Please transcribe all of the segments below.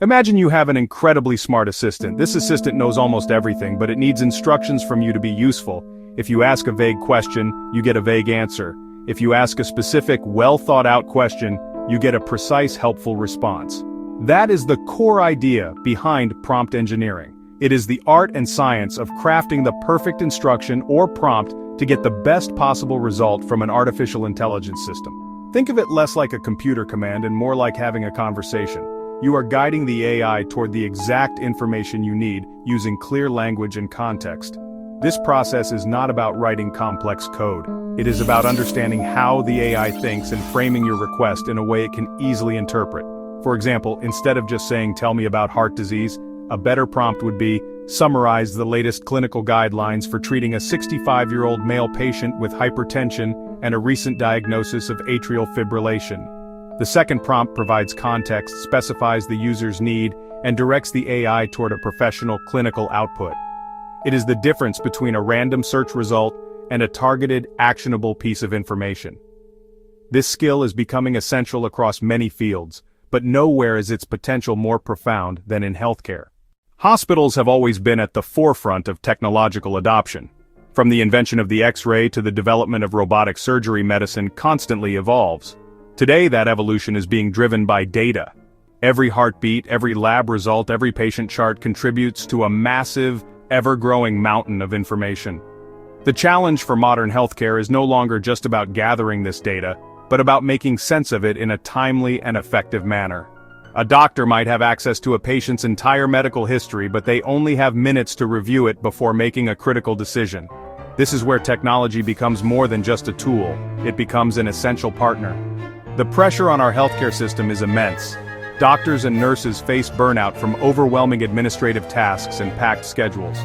Imagine you have an incredibly smart assistant. This assistant knows almost everything, but it needs instructions from you to be useful. If you ask a vague question, you get a vague answer. If you ask a specific, well-thought-out question, you get a precise, helpful response. That is the core idea behind prompt engineering. It is the art and science of crafting the perfect instruction or prompt to get the best possible result from an artificial intelligence system. Think of it less like a computer command and more like having a conversation. You are guiding the AI toward the exact information you need, using clear language and context. This process is not about writing complex code. It is about understanding how the AI thinks and framing your request in a way it can easily interpret. For example, instead of just saying, "Tell me about heart disease," a better prompt would be, "Summarize the latest clinical guidelines for treating a 65-year-old male patient with hypertension and a recent diagnosis of atrial fibrillation." The second prompt provides context, specifies the user's need, and directs the AI toward a professional clinical output. It is the difference between a random search result and a targeted, actionable piece of information. This skill is becoming essential across many fields, but nowhere is its potential more profound than in healthcare. Hospitals have always been at the forefront of technological adoption. From the invention of the X-ray to the development of robotic surgery, medicine constantly evolves. Today, that evolution is being driven by data. Every heartbeat, every lab result, every patient chart contributes to a massive, ever-growing mountain of information. The challenge for modern healthcare is no longer just about gathering this data, but about making sense of it in a timely and effective manner. A doctor might have access to a patient's entire medical history, but they only have minutes to review it before making a critical decision. This is where technology becomes more than just a tool. It becomes an essential partner. The pressure on our healthcare system is immense. Doctors and nurses face burnout from overwhelming administrative tasks and packed schedules.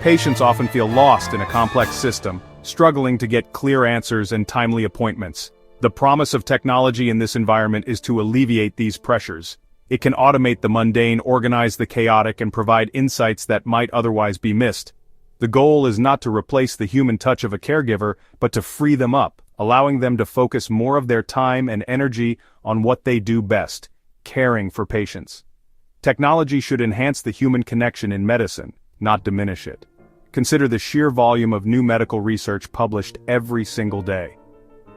Patients often feel lost in a complex system, struggling to get clear answers and timely appointments. The promise of technology in this environment is to alleviate these pressures. It can automate the mundane, organize the chaotic, and provide insights that might otherwise be missed. The goal is not to replace the human touch of a caregiver, but to free them up, allowing them to focus more of their time and energy on what they do best, caring for patients. Technology should enhance the human connection in medicine, not diminish it. Consider the sheer volume of new medical research published every single day.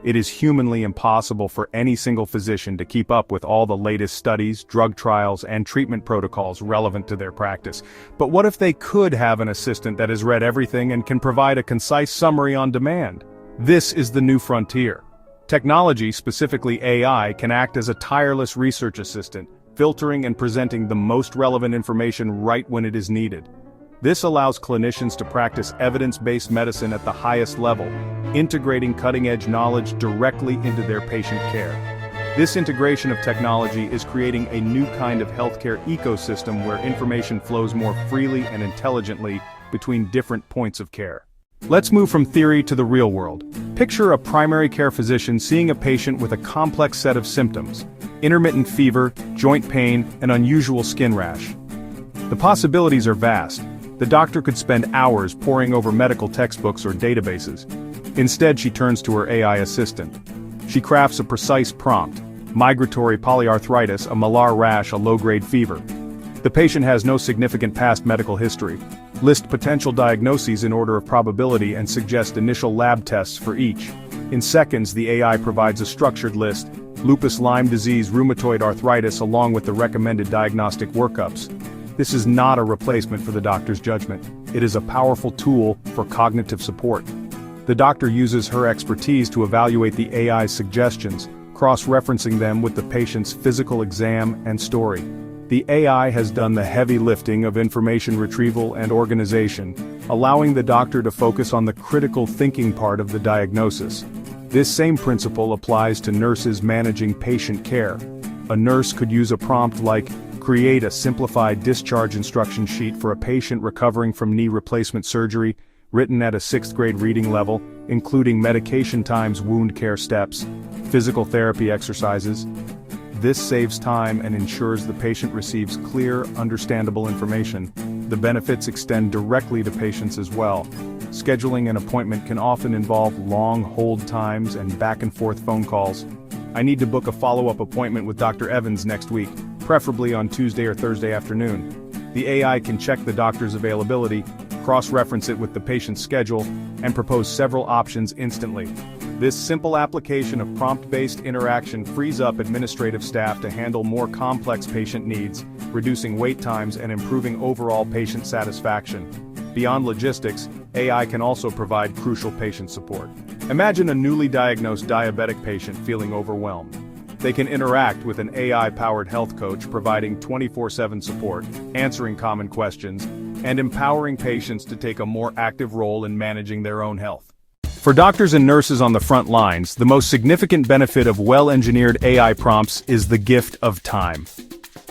It is humanly impossible for any single physician to keep up with all the latest studies, drug trials, and treatment protocols relevant to their practice. But what if they could have an assistant that has read everything and can provide a concise summary on demand? This is the new frontier. Technology, specifically AI, can act as a tireless research assistant, filtering and presenting the most relevant information right when it is needed. This allows clinicians to practice evidence-based medicine at the highest level, integrating cutting-edge knowledge directly into their patient care. This integration of technology is creating a new kind of healthcare ecosystem where information flows more freely and intelligently between different points of care. Let's move from theory to the real world. Picture a primary care physician seeing a patient with a complex set of symptoms: intermittent fever, joint pain, and unusual skin rash. The possibilities are vast. The doctor could spend hours poring over medical textbooks or databases. Instead, she turns to her AI assistant. She crafts a precise prompt: migratory polyarthritis, a malar rash, a low-grade fever. The patient has no significant past medical history. List potential diagnoses in order of probability and suggest initial lab tests for each. In seconds, the AI provides a structured list: lupus, Lyme disease, rheumatoid arthritis, along with the recommended diagnostic workups. This is not a replacement for the doctor's judgment. It is a powerful tool for cognitive support. The doctor uses her expertise to evaluate the AI's suggestions, cross-referencing them with the patient's physical exam and story. The AI has done the heavy lifting of information retrieval and organization, allowing the doctor to focus on the critical thinking part of the diagnosis. This same principle applies to nurses managing patient care. A nurse could use a prompt like, "Create a simplified discharge instruction sheet for a patient recovering from knee replacement surgery," written at a 6th grade reading level, including medication times, wound care steps, physical therapy exercises. This saves time and ensures the patient receives clear, understandable information. The benefits extend directly to patients as well. Scheduling an appointment can often involve long hold times and back-and-forth phone calls. "I need to book a follow-up appointment with Dr. Evans next week." preferably on Tuesday or Thursday afternoon. The AI can check the doctor's availability, cross-reference it with the patient's schedule, and propose several options instantly. This simple application of prompt-based interaction frees up administrative staff to handle more complex patient needs, reducing wait times and improving overall patient satisfaction. Beyond logistics, AI can also provide crucial patient support. Imagine a newly diagnosed diabetic patient feeling overwhelmed. They can interact with an AI-powered health coach providing 24/7 support, answering common questions, and empowering patients to take a more active role in managing their own health. For doctors and nurses on the front lines, the most significant benefit of well-engineered AI prompts is the gift of time.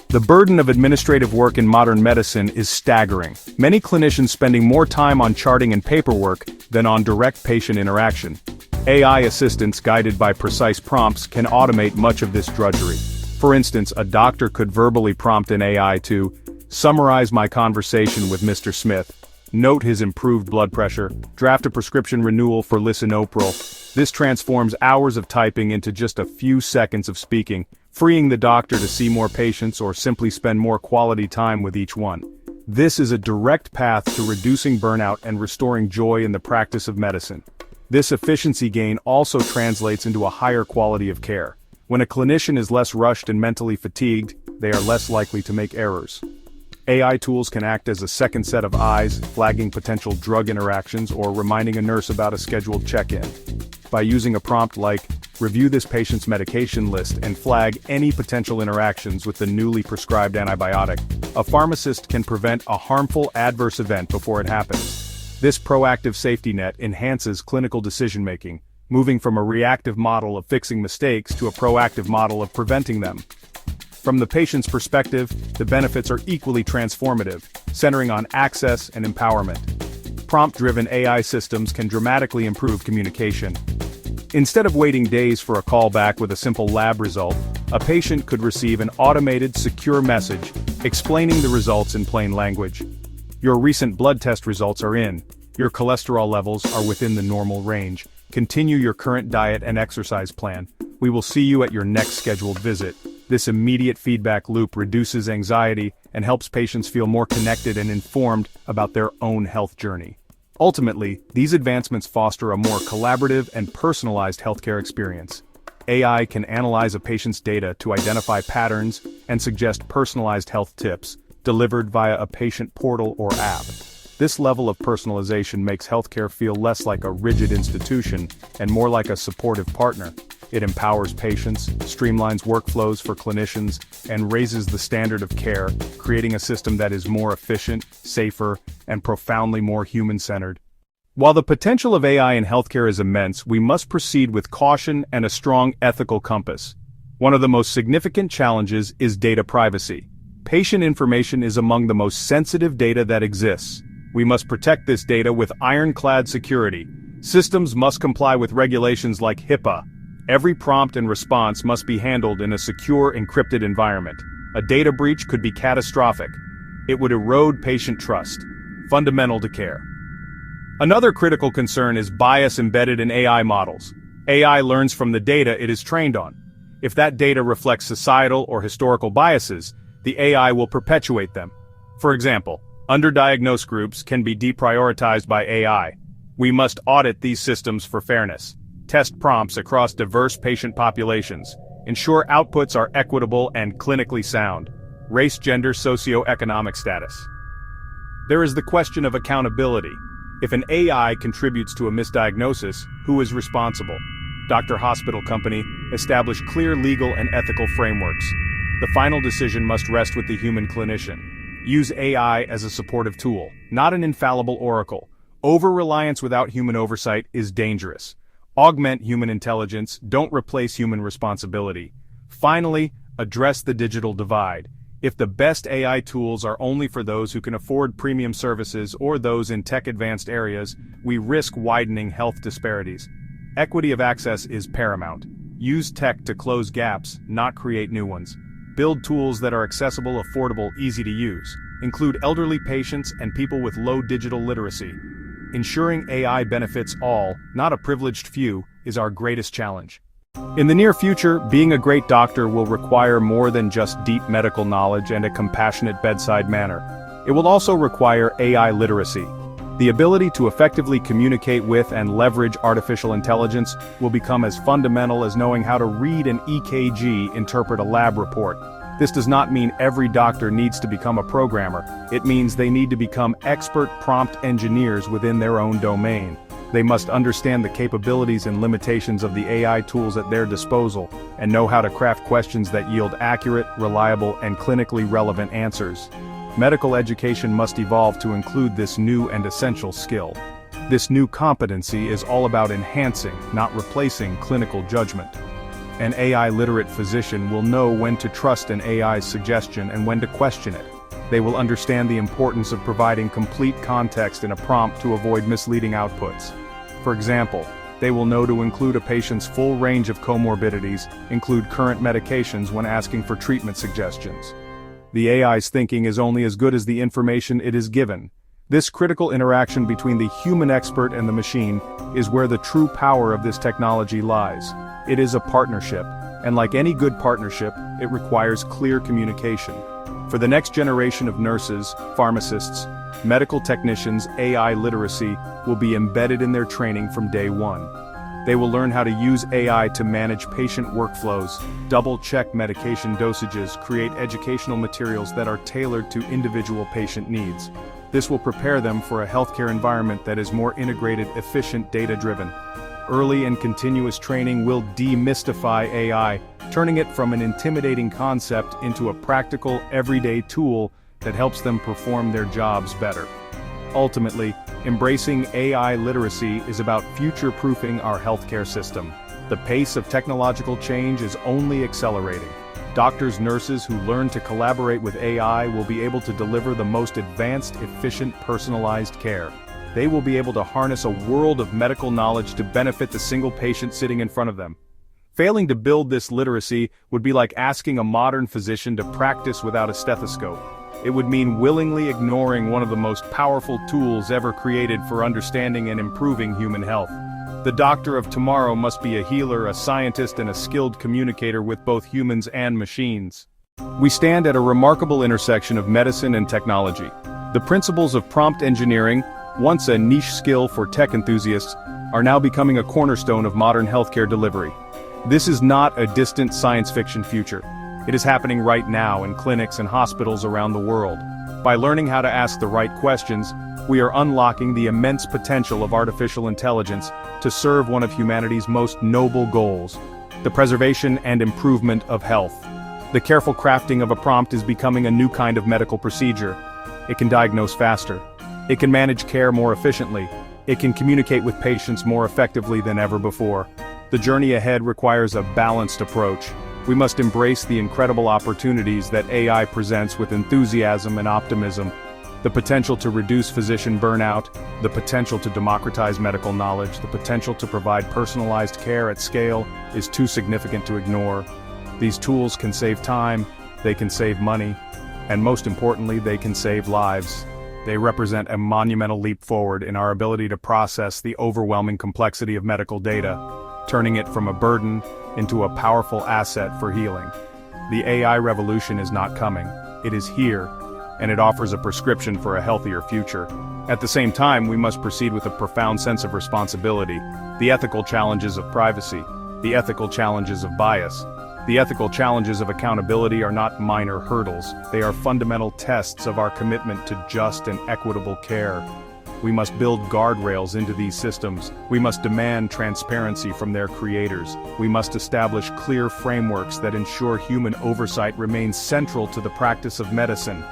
The burden of administrative work in modern medicine is staggering. Many clinicians spending more time on charting and paperwork than on direct patient interaction. AI assistants guided by precise prompts can automate much of this drudgery. For instance, a doctor could verbally prompt an AI to summarize my conversation with Mr. Smith, note his improved blood pressure, draft a prescription renewal for lisinopril. This transforms hours of typing into just a few seconds of speaking, freeing the doctor to see more patients or simply spend more quality time with each one. This is a direct path to reducing burnout and restoring joy in the practice of medicine. This efficiency gain also translates into a higher quality of care. When a clinician is less rushed and mentally fatigued, they are less likely to make errors. AI tools can act as a second set of eyes, flagging potential drug interactions or reminding a nurse about a scheduled check-in. By using a prompt like, review this patient's medication list and flag any potential interactions with the newly prescribed antibiotic, a pharmacist can prevent a harmful adverse event before it happens. This proactive safety net enhances clinical decision-making, moving from a reactive model of fixing mistakes to a proactive model of preventing them. From the patient's perspective, the benefits are equally transformative, centering on access and empowerment. Prompt-driven AI systems can dramatically improve communication. Instead of waiting days for a callback with a simple lab result, a patient could receive an automated, secure message explaining the results in plain language. Your recent blood test results are in. Your cholesterol levels are within the normal range. Continue your current diet and exercise plan. We will see you at your next scheduled visit. This immediate feedback loop reduces anxiety and helps patients feel more connected and informed about their own health journey. Ultimately, these advancements foster a more collaborative and personalized healthcare experience. AI can analyze a patient's data to identify patterns and suggest personalized health tips, delivered via a patient portal or app. This level of personalization makes healthcare feel less like a rigid institution and more like a supportive partner. It empowers patients, streamlines workflows for clinicians, and raises the standard of care, creating a system that is more efficient, safer, and profoundly more human-centered. While the potential of AI in healthcare is immense, we must proceed with caution and a strong ethical compass. One of the most significant challenges is data privacy. Patient information is among the most sensitive data that exists. We must protect this data with ironclad security. Systems must comply with regulations like HIPAA. Every prompt and response must be handled in a secure, encrypted environment. A data breach could be catastrophic. It would erode patient trust, fundamental to care. Another critical concern is bias embedded in AI models. AI learns from the data it is trained on. If that data reflects societal or historical biases, the AI will perpetuate them. For example, underdiagnosed groups can be deprioritized by AI. We must audit these systems for fairness, test prompts across diverse patient populations, ensure outputs are equitable and clinically sound, race, gender, socioeconomic status. There is the question of accountability. If an AI contributes to a misdiagnosis, who is responsible? Doctor Hospital Company establish clear legal and ethical frameworks. The final decision must rest with the human clinician. Use AI as a supportive tool, not an infallible oracle. Over-reliance without human oversight is dangerous. Augment human intelligence, don't replace human responsibility. Finally, address the digital divide. If the best AI tools are only for those who can afford premium services or those in tech-advanced areas, we risk widening health disparities. Equity of access is paramount. Use tech to close gaps, not create new ones. Build tools that are accessible, affordable, easy to use. Include elderly patients and people with low digital literacy. Ensuring AI benefits all, not a privileged few, is our greatest challenge. In the near future, being a great doctor will require more than just deep medical knowledge and a compassionate bedside manner. It will also require AI literacy. The ability to effectively communicate with and leverage artificial intelligence will become as fundamental as knowing how to read an EKG, interpret a lab report. This does not mean every doctor needs to become a programmer. It means they need to become expert prompt engineers within their own domain. They must understand the capabilities and limitations of the AI tools at their disposal, and know how to craft questions that yield accurate, reliable, and clinically relevant answers. Medical education must evolve to include this new and essential skill. This new competency is all about enhancing, not replacing, clinical judgment. An AI-literate physician will know when to trust an AI's suggestion and when to question it. They will understand the importance of providing complete context in a prompt to avoid misleading outputs. For example, they will know to include a patient's full range of comorbidities, include current medications when asking for treatment suggestions. The AI's thinking is only as good as the information it is given. This critical interaction between the human expert and the machine is where the true power of this technology lies. It is a partnership, and like any good partnership, it requires clear communication. For the next generation of nurses, pharmacists, medical technicians, AI literacy will be embedded in their training from day one. They will learn how to use AI to manage patient workflows, double-check medication dosages, create educational materials that are tailored to individual patient needs. This will prepare them for a healthcare environment that is more integrated, efficient, data-driven. Early and continuous training will demystify AI, turning it from an intimidating concept into a practical, everyday tool that helps them perform their jobs better. Ultimately, embracing AI literacy is about future-proofing our healthcare system. The pace of technological change is only accelerating. Doctors, nurses who learn to collaborate with AI will be able to deliver the most advanced, efficient, personalized care. They will be able to harness a world of medical knowledge to benefit the single patient sitting in front of them. Failing to build this literacy would be like asking a modern physician to practice without a stethoscope. It would mean willingly ignoring one of the most powerful tools ever created for understanding and improving human health. The doctor of tomorrow must be a healer, a scientist, and a skilled communicator with both humans and machines. We stand at a remarkable intersection of medicine and technology. The principles of prompt engineering, once a niche skill for tech enthusiasts, are now becoming a cornerstone of modern healthcare delivery. This is not a distant science fiction future. It is happening right now in clinics and hospitals around the world. By learning how to ask the right questions, we are unlocking the immense potential of artificial intelligence to serve one of humanity's most noble goals: the preservation and improvement of health. The careful crafting of a prompt is becoming a new kind of medical procedure. It can diagnose faster. It can manage care more efficiently. It can communicate with patients more effectively than ever before. The journey ahead requires a balanced approach. We must embrace the incredible opportunities that AI presents with enthusiasm and optimism. The potential to reduce physician burnout, the potential to democratize medical knowledge, the potential to provide personalized care at scale is too significant to ignore. These tools can save time, they can save money, and most importantly, they can save lives. They represent a monumental leap forward in our ability to process the overwhelming complexity of medical data, turning it from a burden into a powerful asset for healing. The AI revolution is not coming, it is here, and it offers a prescription for a healthier future. At the same time, we must proceed with a profound sense of responsibility, the ethical challenges of privacy, the ethical challenges of bias. The ethical challenges of accountability are not minor hurdles, they are fundamental tests of our commitment to just and equitable care. We must build guardrails into these systems. We must demand transparency from their creators. We must establish clear frameworks that ensure human oversight remains central to the practice of medicine.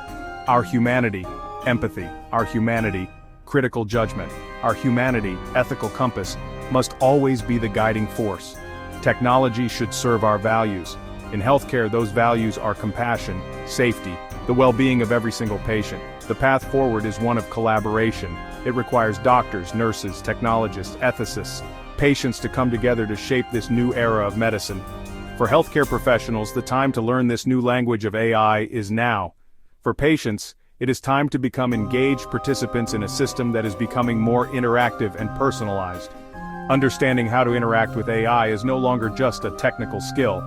Our humanity, empathy, our humanity, critical judgment, our humanity, ethical compass, must always be the guiding force. Technology should serve our values. In healthcare, those values are compassion, safety, the well-being of every single patient. The path forward is one of collaboration. It requires doctors, nurses, technologists, ethicists, patients to come together to shape this new era of medicine. For healthcare professionals, the time to learn this new language of AI is now. For patients, it is time to become engaged participants in a system that is becoming more interactive and personalized. Understanding how to interact with AI is no longer just a technical skill.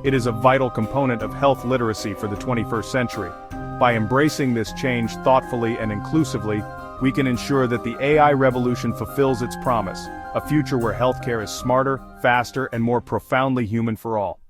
It is a vital component of health literacy for the 21st century. By embracing this change thoughtfully and inclusively, we can ensure that the AI revolution fulfills its promise, a future where healthcare is smarter, faster, and more profoundly human for all.